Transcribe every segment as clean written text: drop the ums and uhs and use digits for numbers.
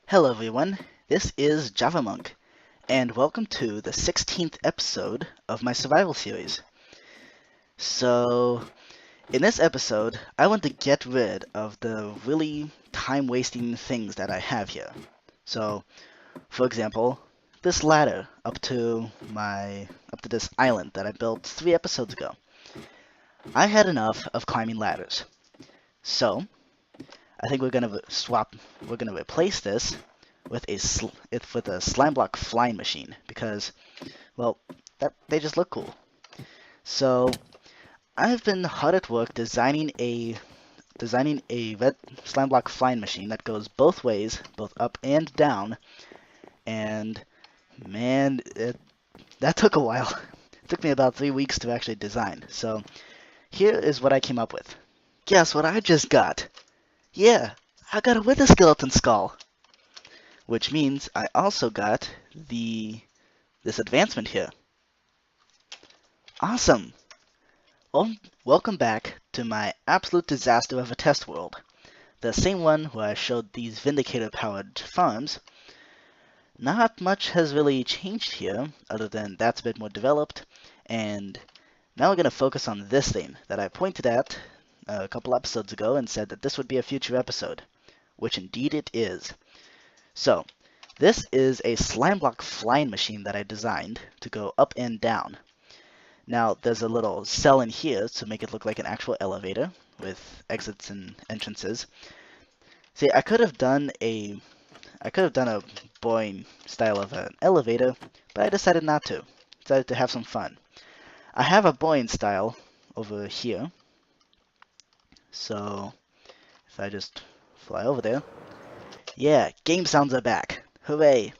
Hello everyone, this is Javamonk, and welcome to the 16th episode of my survival series. So, in this episode, I want to get rid of the really time-wasting things that I have here. So, for example, this ladder up to this island that I built 3 episodes ago. I had enough of climbing ladders. So, I think we're gonna replace this with a slime block flying machine because, well, they just look cool. So I've been hard at work designing a red slime block flying machine that goes both ways, both up and down, and man, that took a while. It took me about 3 weeks to actually design. So here is what I came up with. Guess what I just got? Yeah, I got a wither skeleton skull. Which means I also got this advancement here. Awesome! Well, welcome back to my absolute disaster of a test world. The same one where I showed these Vindicator-powered farms. Not much has really changed here, other than that's a bit more developed, and now we're going to focus on this thing that I pointed at a couple episodes ago and said that this would be a future episode, which indeed it is. So, this is a slime block flying machine that I designed to go up and down. Now, there's a little cell in here to make it look like an actual elevator with exits and entrances. See, I could have done a boring style of an elevator, but I decided not to. Decided to have some fun. I have a boring style over here. So, if I just fly over there. Yeah, game sounds are back. Hooray!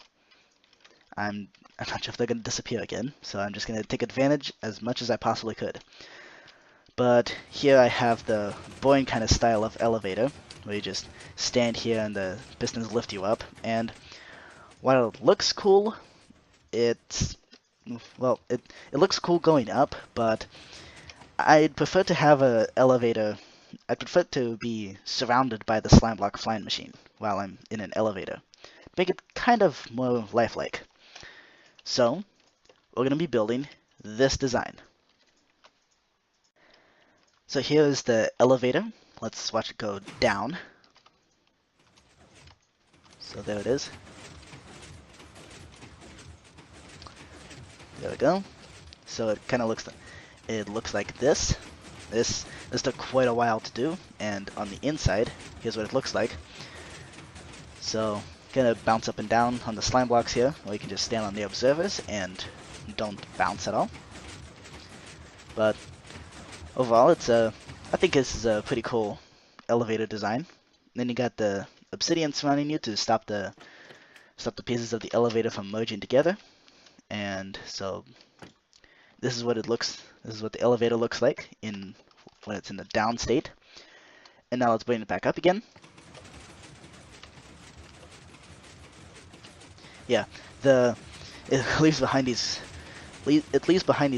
I'm not sure if they're going to disappear again, so I'm just going to take advantage as much as I possibly could. But here I have the boring kind of style of elevator, where you just stand here and the pistons lift you up, and while it looks cool, it looks cool going up, but I'd prefer to have an elevator. I'd prefer to be surrounded by the slime block flying machine while I'm in an elevator. Make it kind of more lifelike. So, we're going to be building this design. So here is the elevator. Let's watch it go down. So there it is. There we go. So it kind of looks like this. This took quite a while to do, and on the inside, here's what it looks like. So, gonna bounce up and down on the slime blocks here, or you can just stand on the observers and don't bounce at all. But overall, I think this is a pretty cool elevator design. Then you got the obsidian surrounding you to stop the pieces of the elevator from merging together. And so this is what it looks. This is what the elevator looks like when it's in the down state. And now let's bring it back up again. Yeah, it leaves behind these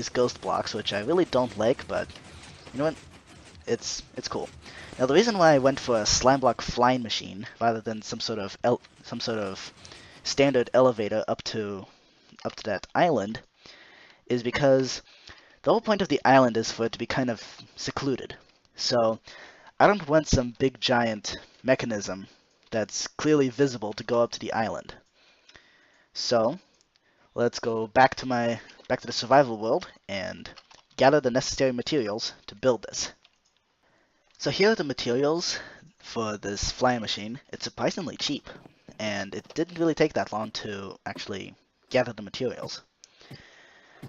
ghost blocks, which I really don't like, but you know what? It's cool. Now the reason why I went for a slime block flying machine rather than some sort of standard elevator up to that island is because the whole point of the island is for it to be kind of secluded. So I don't want some big giant mechanism that's clearly visible to go up to the island. So let's go back to the survival world and gather the necessary materials to build this. So here are the materials for this flying machine. It's surprisingly cheap, and it didn't really take that long to actually gather the materials.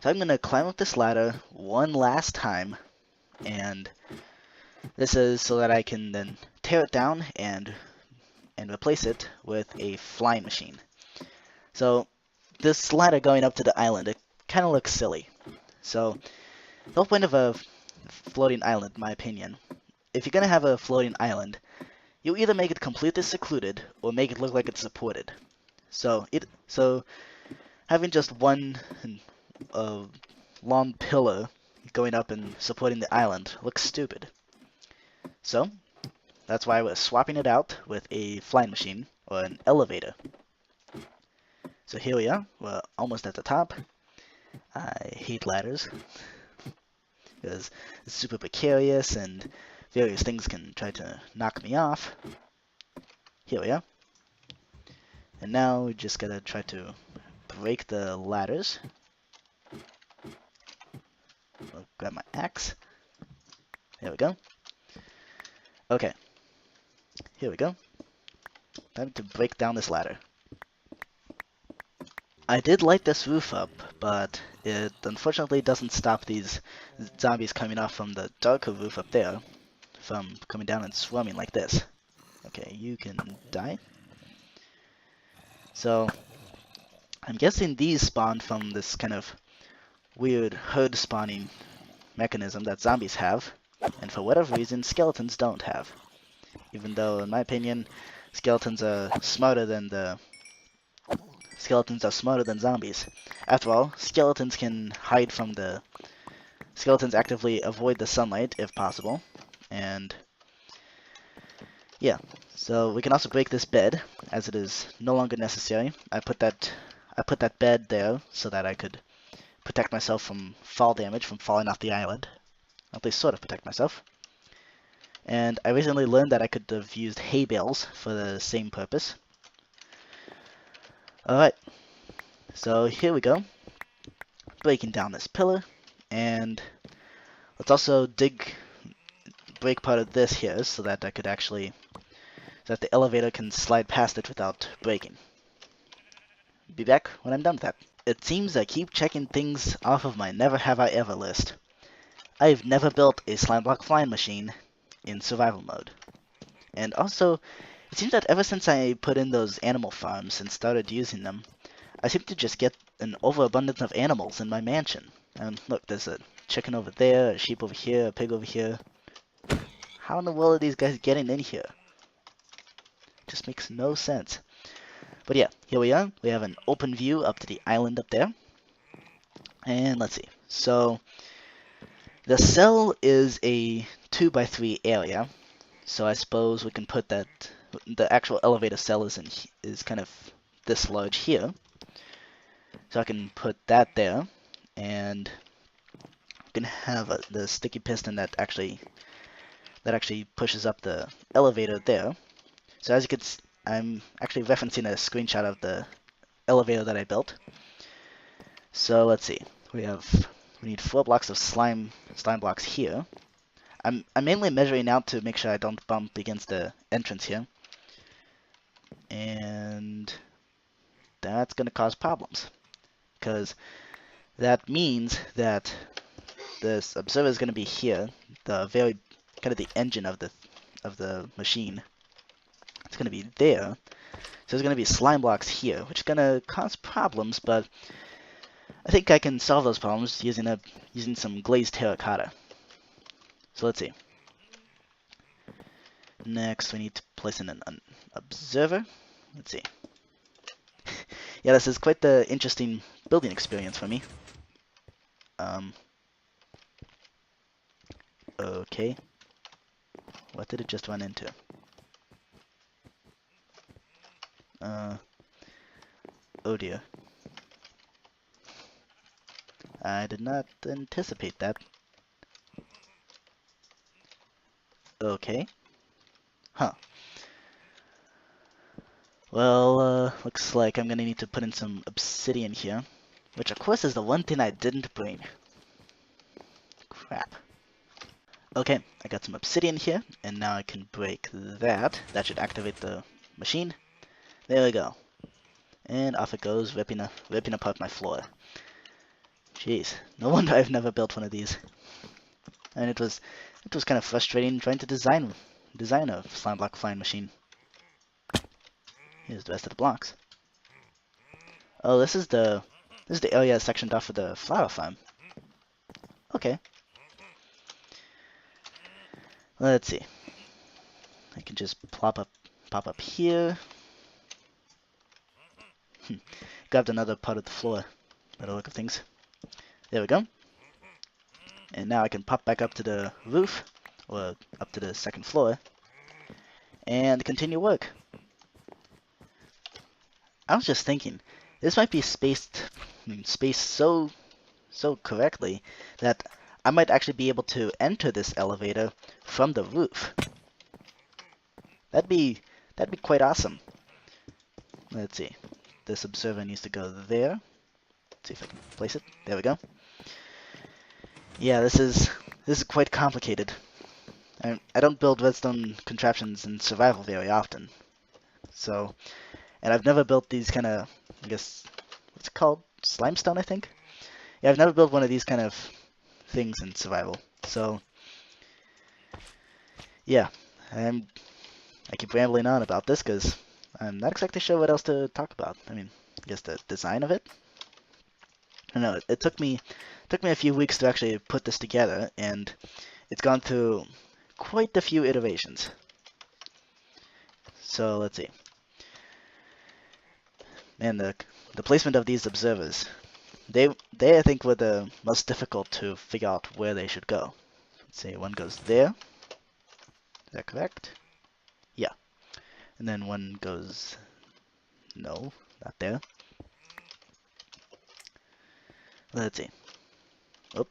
So I'm going to climb up this ladder one last time, and this is so that I can then tear it down and replace it with a flying machine. So this ladder going up to the island, it kind of looks silly. So the whole point of a floating island, in my opinion, if you're going to have a floating island, you either make it completely secluded or make it look like it's supported. So having just one long pillar going up and supporting the island looks stupid. So that's why we're swapping it out with a flying machine, or an elevator. So here we are, we're almost at the top. I hate ladders because it's super precarious and various things can try to knock me off. Here we are. And now we just gotta try to break the ladders. I'll grab my axe. There we go. Okay. Here we go. Time to break down this ladder. I did light this roof up, but it unfortunately doesn't stop these zombies coming off from the darker roof up there from coming down and swarming like this. Okay, you can die. So, I'm guessing these spawned from this kind of weird herd spawning mechanism that zombies have, and for whatever reason, skeletons don't have. Even though, in my opinion, skeletons are smarter than zombies. After all, skeletons can hide from the... Skeletons actively avoid the sunlight, if possible. And... yeah. So we can also break this bed, as it is no longer necessary. I put that bed there so that I could protect myself from fall damage, from falling off the island. At least sort of protect myself. And I recently learned that I could have used hay bales for the same purpose. Alright, so here we go. Breaking down this pillar, and let's also break part of this here so that I could actually, so that the elevator can slide past it without breaking. Be back when I'm done with that. It seems I keep checking things off of my never have I ever list. I've never built a slime block flying machine in survival mode. And also, it seems that ever since I put in those animal farms and started using them, I seem to just get an overabundance of animals in my mansion. And look, there's a chicken over there, a sheep over here, a pig over here. How in the world are these guys getting in here? Just makes no sense. But yeah, here we are. We have an open view up to the island up there. And let's see. So, the cell is a 2x3 area. So I suppose we can put that, the actual elevator cell is kind of this large here. So I can put that there, and we can have the sticky piston that actually pushes up the elevator there. So as you can see, I'm actually referencing a screenshot of the elevator that I built. So let's see, we need 4 blocks of slime blocks here. I'm mainly measuring out to make sure I don't bump against the entrance here, and that's gonna cause problems, because that means that this observer is going to be here, the very kind of the engine of the machine. It's going to be there. So there's going to be slime blocks here, which is going to cause problems, but I think I can solve those problems using some glazed terracotta. So let's see. Next, we need to place in an observer. Let's see. Yeah, this is quite the interesting building experience for me. Okay. What did it just run into? Oh dear. I did not anticipate that. Okay. Huh. Well, looks like I'm gonna need to put in some obsidian here, which of course is the one thing I didn't bring. Crap. Okay, I got some obsidian here, and now I can break that. That should activate the machine. There we go. And off it goes, ripping apart my floor. Jeez, no wonder I've never built one of these. And it was kind of frustrating trying to design a slime block flying machine. Here's the rest of the blocks. Oh, this is the area sectioned off of the flower farm. Okay. Let's see. I can just pop up here. Grabbed another part of the floor by the look of things. There we go. And now I can pop back up to the roof, or up to the second floor, and continue work. I was just thinking, this might be spaced so correctly that I might actually be able to enter this elevator from the roof. That'd be quite awesome. Let's see. This observer needs to go there. Let's see if I can place it. There we go. Yeah, this is quite complicated. I don't build redstone contraptions in survival very often. So, and I've never built these kind of, I guess, what's it called? Slimestone, I think? Yeah, I've never built one of these kind of things in survival. So, yeah, I keep rambling on about this because I'm not exactly sure what else to talk about. I mean, I guess the design of it. I don't know, it took me a few weeks to actually put this together, and it's gone through quite a few iterations. So let's see. Man, the placement of these observers, they I think were the most difficult to figure out where they should go. Let's see, one goes there. Is that correct? Yeah. And then one goes, no, not there. Let's see. Oh.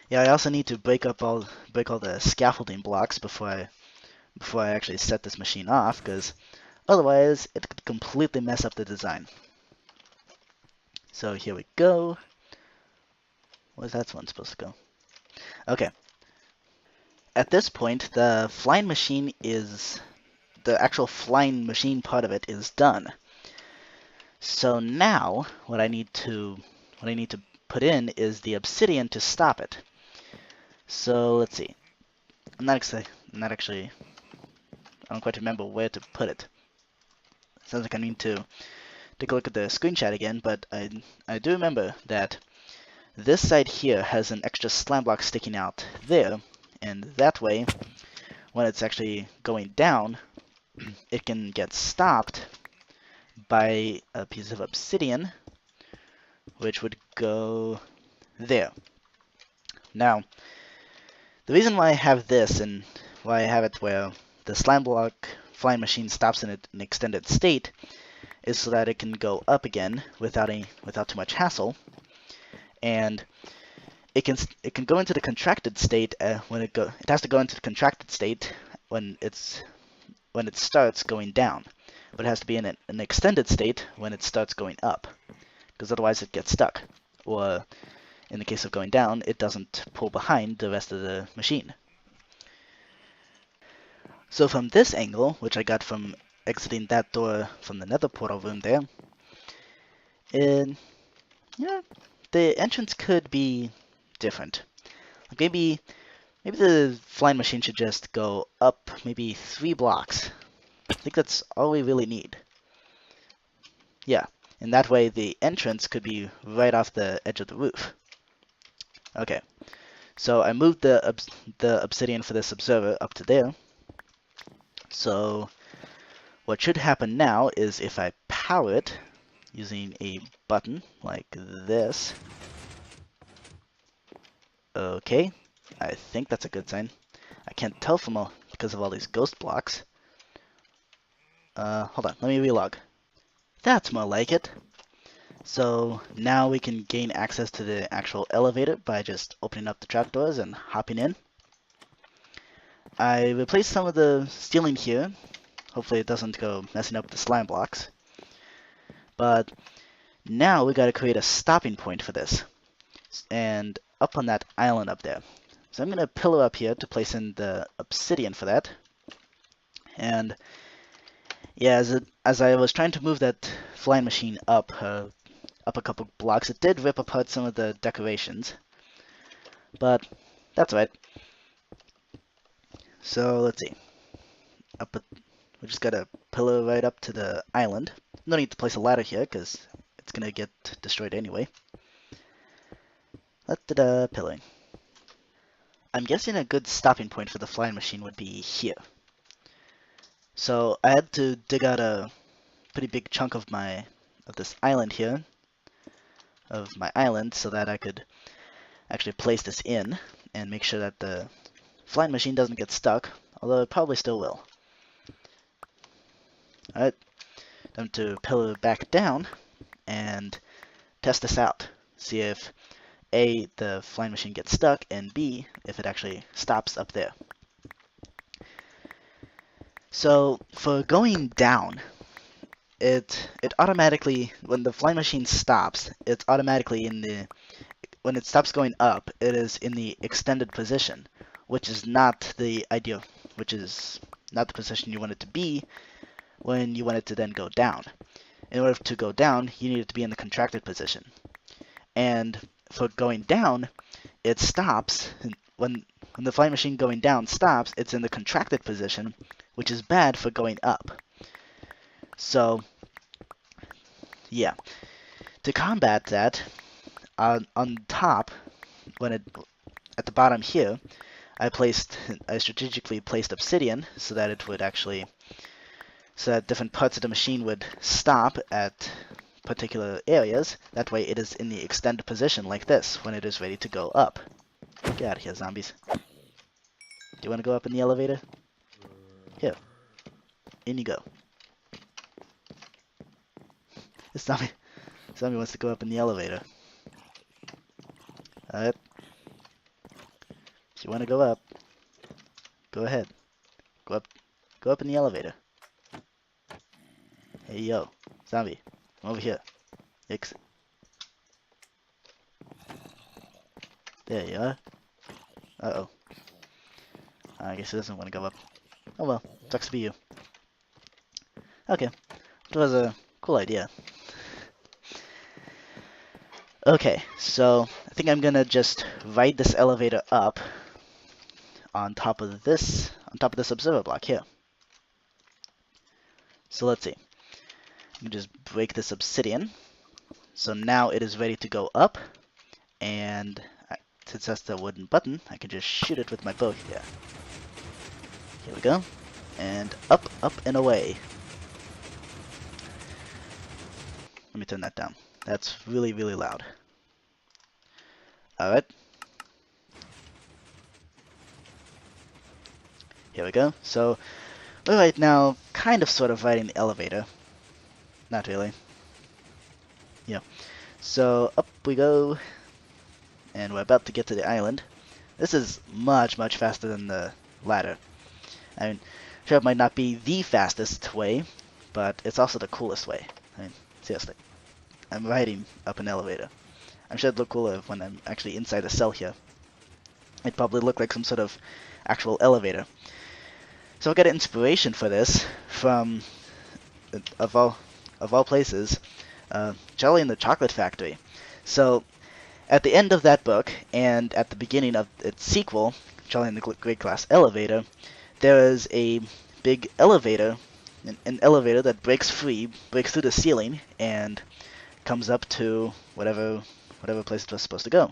Yeah, I also need to break all the scaffolding blocks before I actually set this machine off, because otherwise it could completely mess up the design. So here we go. Where's that one supposed to go? Okay. At this point, the actual flying machine part of it is done. So now what I need to put in is the obsidian to stop it. So let's see. I'm not actually I don't quite remember where to put it. Sounds like I need to take a look at the screenshot again, but I do remember that this side here has an extra slime block sticking out there, and that way, when it's actually going down, it can get stopped by a piece of obsidian, which would go there. Now, the reason why I have this and why I have it where the slime block flying machine stops in an extended state is so that it can go up again without too much hassle, and it can go into the contracted state when it has to go into the contracted state when it starts going down, but it has to be in an extended state when it starts going up, because otherwise it gets stuck, or in the case of going down, it doesn't pull behind the rest of the machine. So from this angle, which I got from exiting that door from the nether portal room there, yeah, the entrance could be different. Like maybe the flying machine should just go up maybe 3 blocks. I think that's all we really need. Yeah, and that way the entrance could be right off the edge of the roof. Okay, so I moved the obsidian for this observer up to there. So what should happen now is if I power it using a button like this. Okay, I think that's a good sign. I can't tell because of all these ghost blocks. Hold on, let me relog. That's more like it. So now we can gain access to the actual elevator by just opening up the trapdoors and hopping in. I replaced some of the ceiling here. Hopefully it doesn't go messing up the slime blocks. But now we gotta create a stopping point for this. And up on that island up there. So I'm gonna pillar up here to place in the obsidian for that. And yeah, as I was trying to move that flying machine up a couple blocks, it did rip apart some of the decorations. But that's right. So let's see. We just got a pillar right up to the island. No need to place a ladder here because it's gonna get destroyed anyway. Da-da, pillar. I'm guessing a good stopping point for the flying machine would be here. So I had to dig out a pretty big chunk of this island here, so that I could actually place this in and make sure that the flying machine doesn't get stuck, although it probably still will. Alright, them to pillar back down and test this out. See if A, the flying machine gets stuck, and B, if it actually stops up there. So for going down, it automatically, when the flying machine stops, it's automatically in the, when it stops going up, it is in the extended position, which is not the ideal, which is not the position you want it to be when you want it to then go down. In order to go down, you need it to be in the contracted position. And for going down, it stops, when the flying machine going down stops, it's in the contracted position, which is bad for going up. So, yeah. To combat that, on top, at the bottom here, I strategically placed obsidian so that it would actually, so that different parts of the machine would stop at particular areas. That way it is in the extended position like this when it is ready to go up. Get out of here, zombies. Do you want to go up in the elevator? Here. In you go. This zombie wants to go up in the elevator. Alright. If you want to go up, go ahead. Go up in the elevator. Hey yo, zombie, come over here. Exit. There you are. Uh-oh. I guess he doesn't want to go up. Oh well, sucks to be you. Okay, that was a cool idea. Okay, so I think I'm gonna just ride this elevator up on top of this observer block here. So let's see. Let me just break this obsidian. So now it is ready to go up, and since that's the wooden button, I can just shoot it with my bow here. Here we go. And up, up, and away. Let me turn that down. That's really, really loud. Alright. Here we go. So, we're right now kind of sort of riding the elevator. Not really. Yeah. So, up we go. And we're about to get to the island. This is much, much faster than the ladder. I mean, sure, it might not be the fastest way, but it's also the coolest way. I mean, seriously. I'm riding up an elevator. I'm sure it'd look cooler when I'm actually inside the cell here. It'd probably look like some sort of actual elevator. So I got inspiration for this from, of all places, Charlie and the Chocolate Factory. So at the end of that book, and at the beginning of its sequel, Charlie and the Great Glass Elevator, there is a big elevator, an elevator that breaks through the ceiling, and comes up to whatever place it was supposed to go.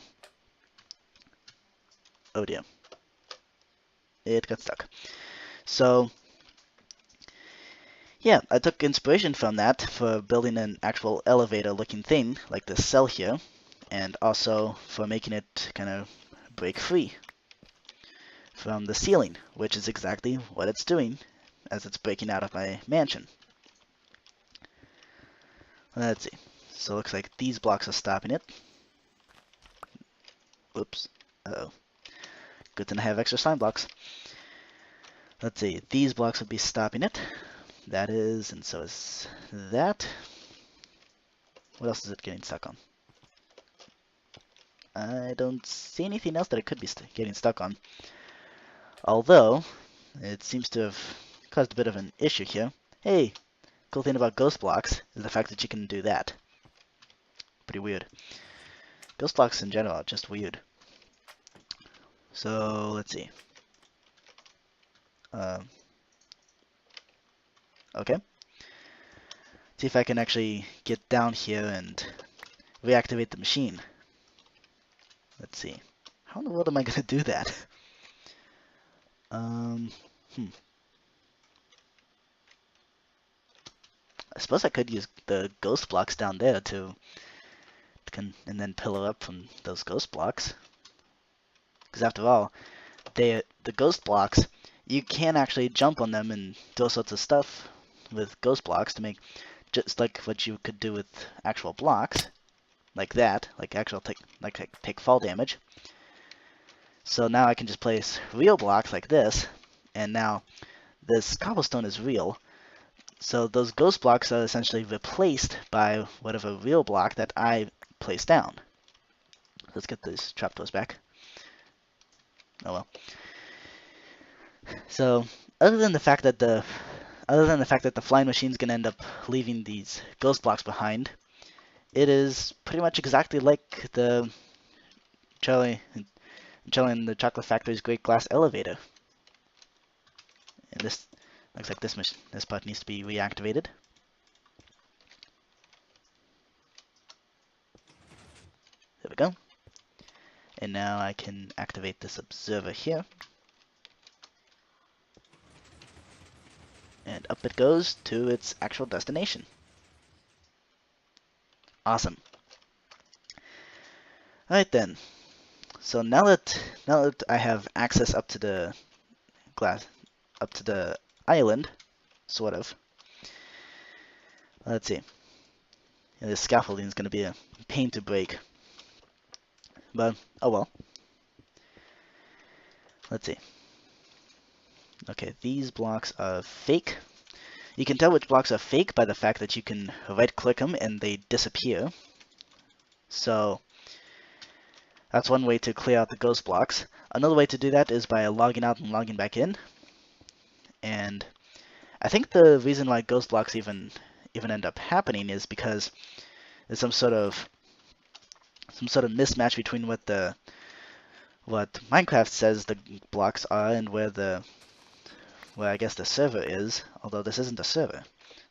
Oh dear. It got stuck. So, yeah, I took inspiration from that for building an actual elevator-looking thing, like this cell here, and also for making it kind of break free from the ceiling, which is exactly what it's doing as it's breaking out of my mansion. Let's see. So it looks like these blocks are stopping it. Oops. Uh-oh. Good thing I have extra slime blocks. Let's see. These blocks would be stopping it. That is, and so is that. What else is it getting stuck on? I don't see anything else that it could be getting stuck on. Although, it seems to have caused a bit of an issue here. Hey, cool thing about ghost blocks is the fact that you can do that. Pretty weird. Ghost blocks in general are just weird. So, let's see. Okay. See if I can actually get down here and reactivate the machine. Let's see. How in the world am I going to do that? I suppose I could use the ghost blocks down there and then pillar up from those ghost blocks. Because after all, the ghost blocks, you can actually jump on them and do all sorts of stuff with ghost blocks to just like what you could do with actual blocks, like that, like take fall damage. So now I can just place real blocks like this, and now this cobblestone is real. So those ghost blocks are essentially replaced by whatever real block that I place down. Let's get these trapdoors back. Oh well. So other than the fact that the flying machine's gonna end up leaving these ghost blocks behind, it is pretty much exactly like the Charlie and the Chocolate Factory's Great Glass Elevator. And this looks like this part needs to be reactivated. There we go. And now I can activate this observer here. And up it goes to its actual destination. Awesome. Alright then. So now that I have access up to the island, sort of. Let's see. Yeah, this scaffolding is going to be a pain to break. But, oh well. Let's see. Okay, these blocks are fake. You can tell which blocks are fake by the fact that you can right-click them and they disappear. So, that's one way to clear out the ghost blocks. Another way to do that is by logging out and logging back in. And I think the reason why ghost blocks even end up happening is because there's some sort of mismatch between what Minecraft says the blocks are and where I guess the server is, although this isn't a server.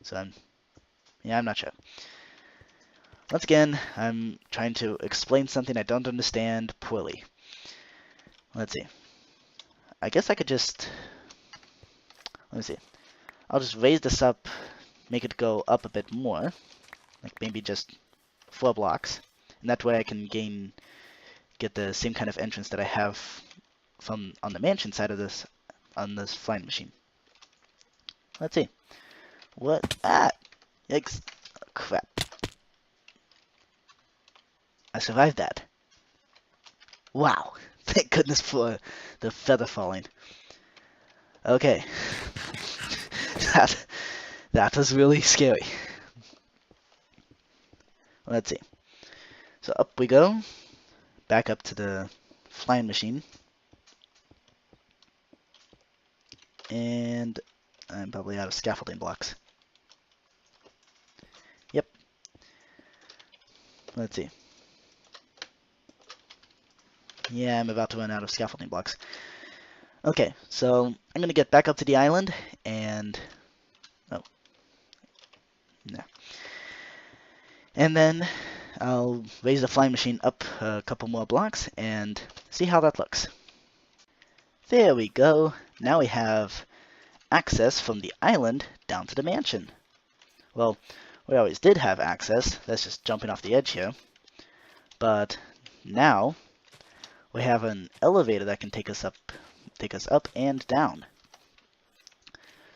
So I'm not sure. Once again, I'm trying to explain something I don't understand poorly. Let's see. I guess I could just, let me see. I'll just raise this up, make it go up a bit more, like maybe just 4 blocks, and that way I can get the same kind of entrance that I have on the mansion side of this, on this flying machine. Let's see. What? Ah! Yikes. Oh, crap. I survived that. Wow. Thank goodness for the feather falling. Okay. That was really scary. Let's see. So up we go. Back up to the flying machine. And I'm probably out of scaffolding blocks. Yep. Let's see. Yeah, I'm about to run out of scaffolding blocks. Okay, so I'm going to get back up to the island and... Oh. No. And then I'll raise the flying machine up a couple more blocks and see how that looks. There we go. Now we have access from the island down to the mansion. Well, we always did have access. That's just jumping off the edge here. But now we have an elevator that can take us up and down.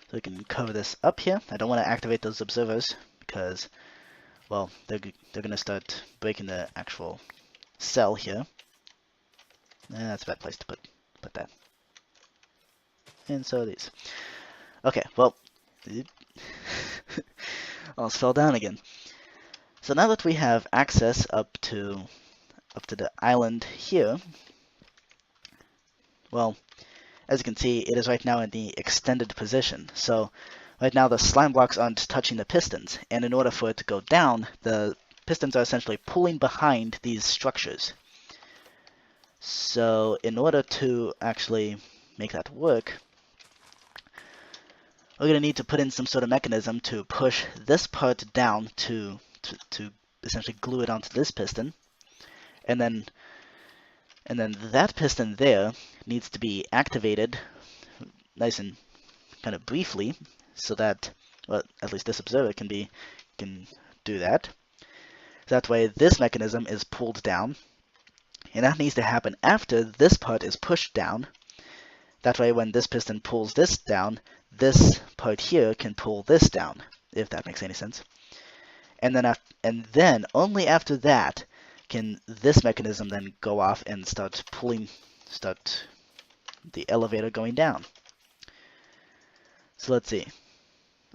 So we can cover this up here. I don't want to activate those observers because, well, they're going to start breaking the actual cell here. That's a bad place to put that. And so these. Okay, well, almost fell down again. So now that we have access up to the island here, well, as you can see, it is right now in the extended position. So right now the slime blocks aren't touching the pistons, and in order for it to go down, the pistons are essentially pulling behind these structures. So in order to actually make that work, we're going to need to put in some sort of mechanism to push this part down to essentially glue it onto this piston. And then that piston there needs to be activated nice and kind of briefly so that, well, at least this observer can do that. That way this mechanism is pulled down, and that needs to happen after this part is pushed down. That way when this piston pulls this down, this part here can pull this down, if that makes any sense. and then only after that can this mechanism then go off and start the elevator going down. So let's see.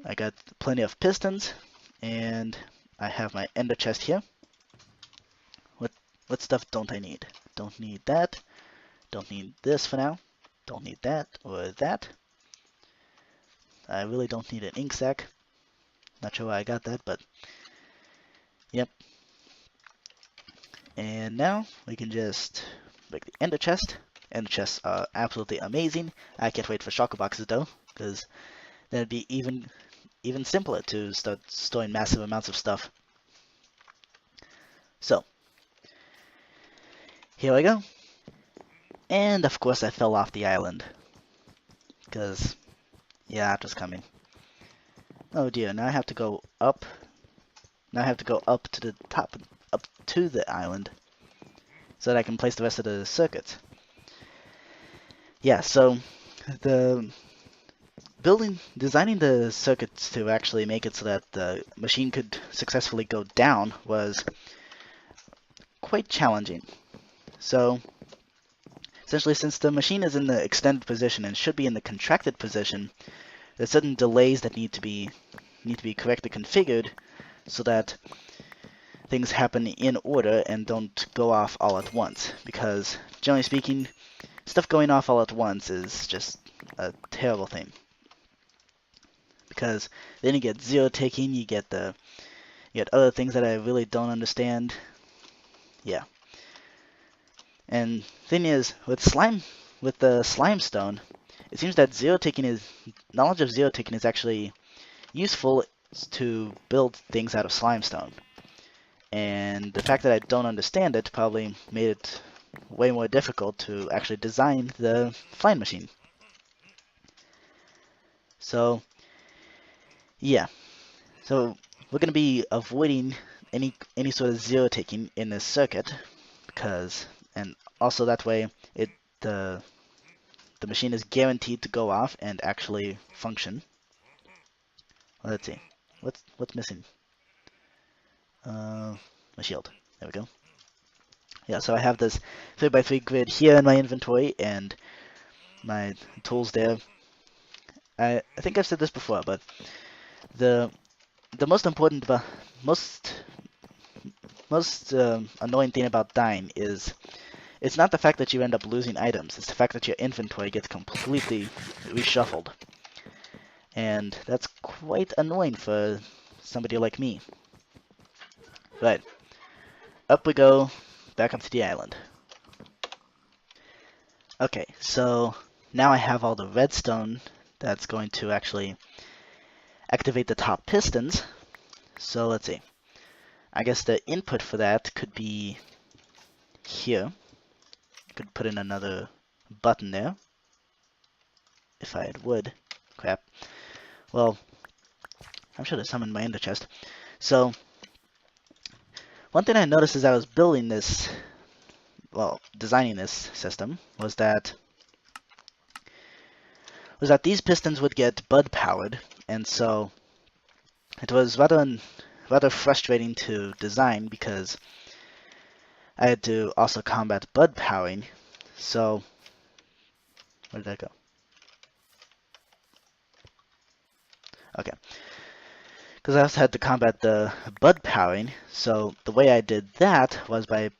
I got plenty of pistons, and I have my ender chest here. What stuff don't I need? Don't need that. Don't need this for now. Don't need that or that. I really don't need an ink sac. Not sure why I got that, but yep. And now we can just make the ender chest. Ender chests are absolutely amazing. I can't wait for shulker boxes though, because that'd be even simpler to start storing massive amounts of stuff. So here we go. And of course I fell off the island. Because, yeah, that was coming. Oh dear, now I have to go up. Now I have to go up to the top, up to the island, so that I can place the rest of the circuits. Yeah, so designing the circuits to actually make it so that the machine could successfully go down was quite challenging. So essentially, since the machine is in the extended position and should be in the contracted position, there's certain delays that need to be correctly configured so that things happen in order and don't go off all at once. Because generally speaking, stuff going off all at once is just a terrible thing. Because then you get zero taking, you get other things that I really don't understand. Yeah. And thing is, with the slime stone, it seems that knowledge of zero taking is actually useful to build things out of slime stone. And the fact that I don't understand it probably made it way more difficult to actually design the flying machine. So yeah, so we're going to be avoiding any sort of zero taking in this circuit, and also that way the machine is guaranteed to go off and actually function. Well, let's see, what's missing? My shield. There we go. Yeah, so I have this 3x3 grid here in my inventory and my tools there. I think I've said this before, but the most important, most annoying thing about dying is it's not the fact that you end up losing items, it's the fact that your inventory gets completely reshuffled. And that's quite annoying for somebody like me. Right. Up we go, back up to the island. Okay, so now I have all the redstone that's going to actually activate the top pistons. So let's see. I guess the input for that could be here. I could put in another button there. If I had wood. Crap. Well, I'm sure to summon my ender chest. So, one thing I noticed as I was designing this system was that these pistons would get bud powered, and so it was rather frustrating to design because I had to also combat bud powering. So where did that go? Okay. Because I also had to combat the bud powering, so the way I did that was by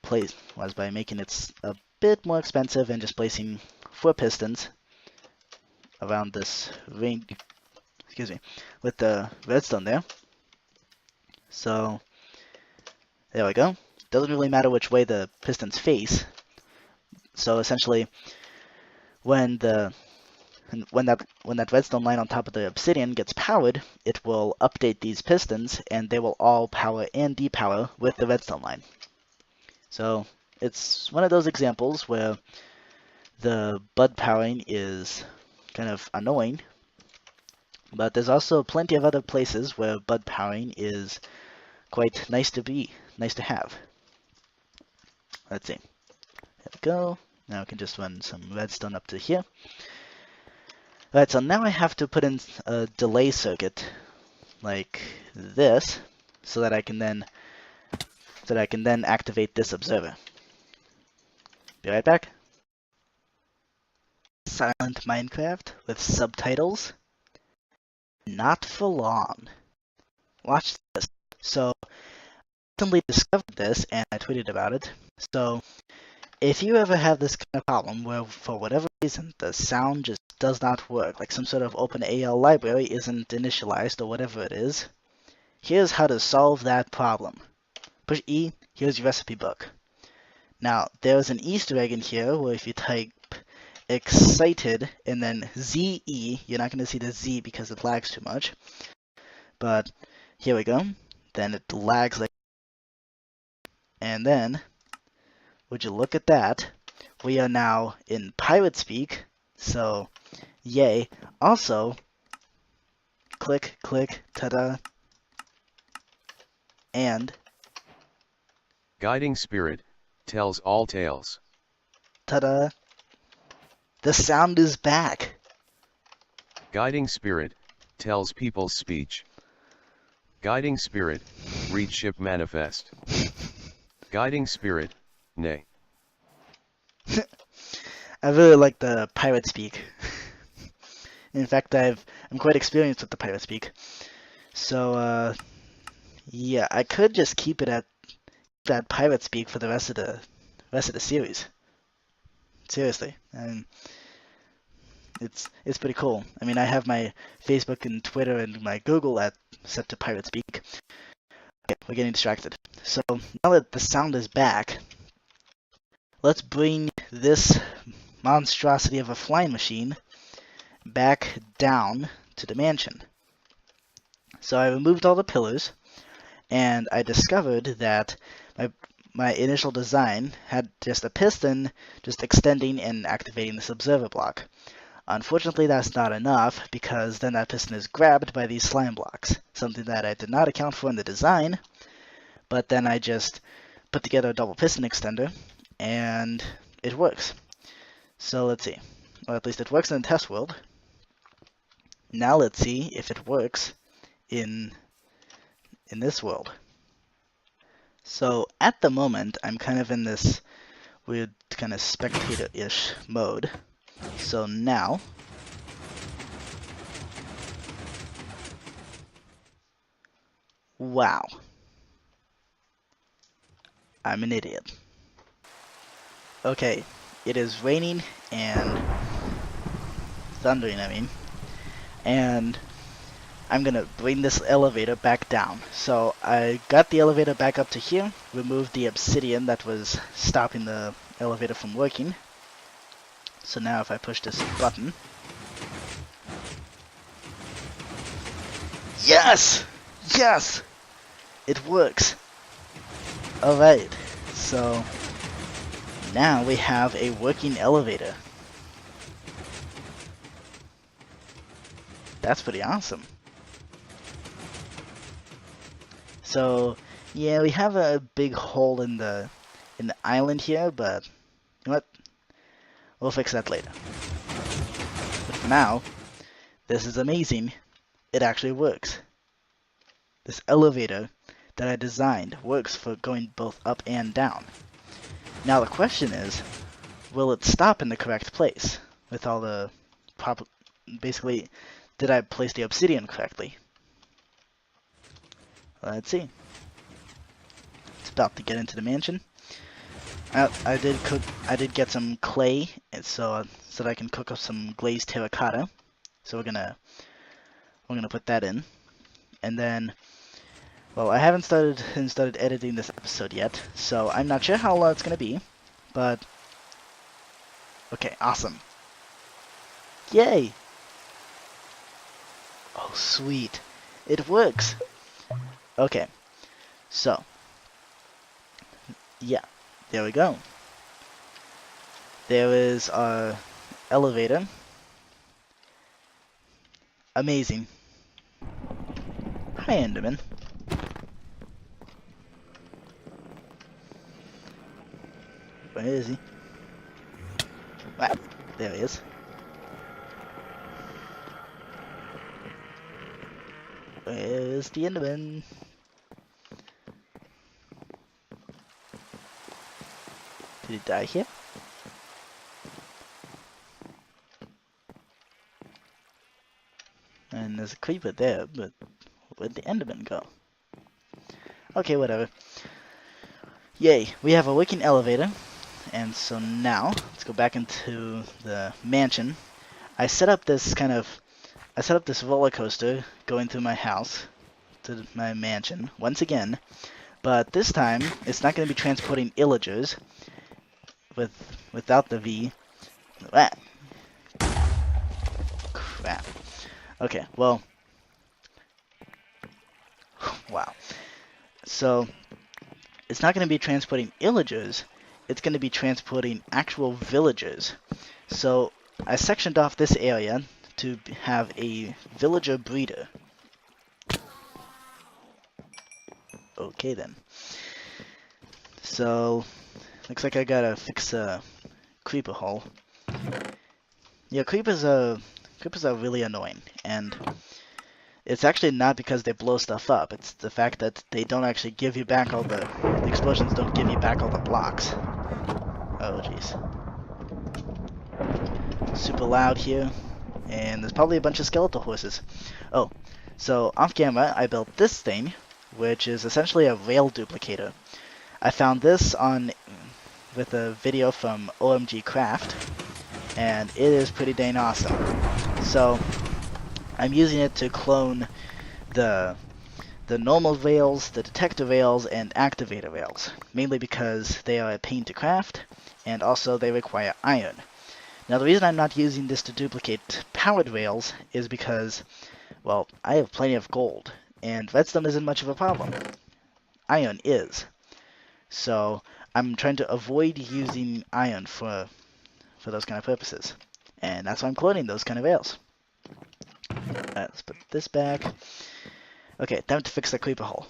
making it a bit more expensive and just placing 4 pistons around this ring, with the redstone there. So there we go. Doesn't really matter which way the pistons face. So essentially, when that redstone line on top of the obsidian gets powered, it will update these pistons, and they will all power and depower with the redstone line. So it's one of those examples where the bud powering is kind of annoying, but there's also plenty of other places where bud powering is quite nice to have. Let's see. There we go. Now we can just run some redstone up to here. Alright, so now I have to put in a delay circuit like this, so that I can then activate this observer. Be right back. Silent Minecraft with subtitles? Not for long. Watch this. So, I recently discovered this and I tweeted about it. So, if you ever have this kind of problem where for whatever reason the sound just does not work, like some sort of OpenAL library isn't initialized or whatever it is, here's how to solve that problem. Push E, here's your recipe book. Now, there's an Easter egg in here where if you type excited and then ZE, you're not going to see the Z because it lags too much. But here we go. Then it lags like, and then would you look at that? We are now in pirate speak, so yay. Also, click, click, ta-da, and Guiding Spirit tells all tales. ta-da, the sound is back. Guiding Spirit tells people's speech. Guiding Spirit, read ship manifest. Guiding Spirit, nay. I really like the pirate speak. In fact, I'm quite experienced with the pirate speak. So, yeah, I could just keep it at that pirate speak for the rest of the series. Seriously, I mean, it's pretty cool. I mean, I have my Facebook and Twitter and my Google set to pirate speak. Okay, we're getting distracted. So now that the sound is back, let's bring this monstrosity of a flying machine back down to the mansion. So I removed all the pillars, and I discovered that my initial design had just a piston just extending and activating this observer block. Unfortunately, that's not enough, because then that piston is grabbed by these slime blocks, something that I did not account for in the design, but then I just put together a double piston extender, and it works. So let's see. Or at least it works in the test world. Now let's see if it works in this world. So at the moment, I'm kind of in this weird kind of spectator-ish mode. So now, wow, I'm an idiot. Okay, it is raining and thundering, I mean, and I'm gonna bring this elevator back down. So I got the elevator back up to here, removed the obsidian that was stopping the elevator from working. So now if I push this button, yes! Yes! It works. Alright, so now we have a working elevator. That's pretty awesome. So yeah, we have a big hole in the island here, but you know what? We'll fix that later. But for now, this is amazing. It actually works. This elevator that I designed works for going both up and down. Now the question is, will it stop in the correct place with all the proper... Basically, did I place the obsidian correctly? Let's see. It's about to get into the mansion. I did get some clay, so that I can cook up some glazed terracotta. So we're gonna put that in, and then, well, I haven't started editing this episode yet, so I'm not sure how long it's gonna be, but okay, awesome, yay! Oh, sweet, it works. Okay, so yeah. There we go. There is our elevator. Amazing. Hi, Enderman. Where is he? Ah, there he is. Where is the Enderman? Did he die here? And there's a creeper there, but where'd the Enderman go? Okay, whatever. Yay, we have a working elevator. And so now, let's go back into the mansion. I set up this roller coaster going through my house to my mansion once again, but this time it's not going to be transporting illagers without the V. Ah, crap. Okay, well, wow. So it's not going to be transporting illagers. It's going to be transporting actual villagers. So I sectioned off this area to have a villager breeder. Okay then. So looks like I gotta fix a creeper hole. Yeah, creepers are really annoying, and it's actually not because they blow stuff up. It's the fact that they don't actually give you back all the explosions don't give you back all the blocks. Oh jeez. Super loud here, and there's probably a bunch of skeletal horses. Oh, so off camera I built this thing, which is essentially a rail duplicator. I found this with a video from OMG Craft, and it is pretty dang awesome. So I'm using it to clone the normal rails, the detector rails, and activator rails, mainly because they are a pain to craft, and also they require iron. Now the reason I'm not using this to duplicate powered rails is because, well, I have plenty of gold, and redstone isn't much of a problem. Iron is. So I'm trying to avoid using iron for those kind of purposes. And that's why I'm cloning those kind of rails. Let's put this back. Okay, time to fix the creeper hole.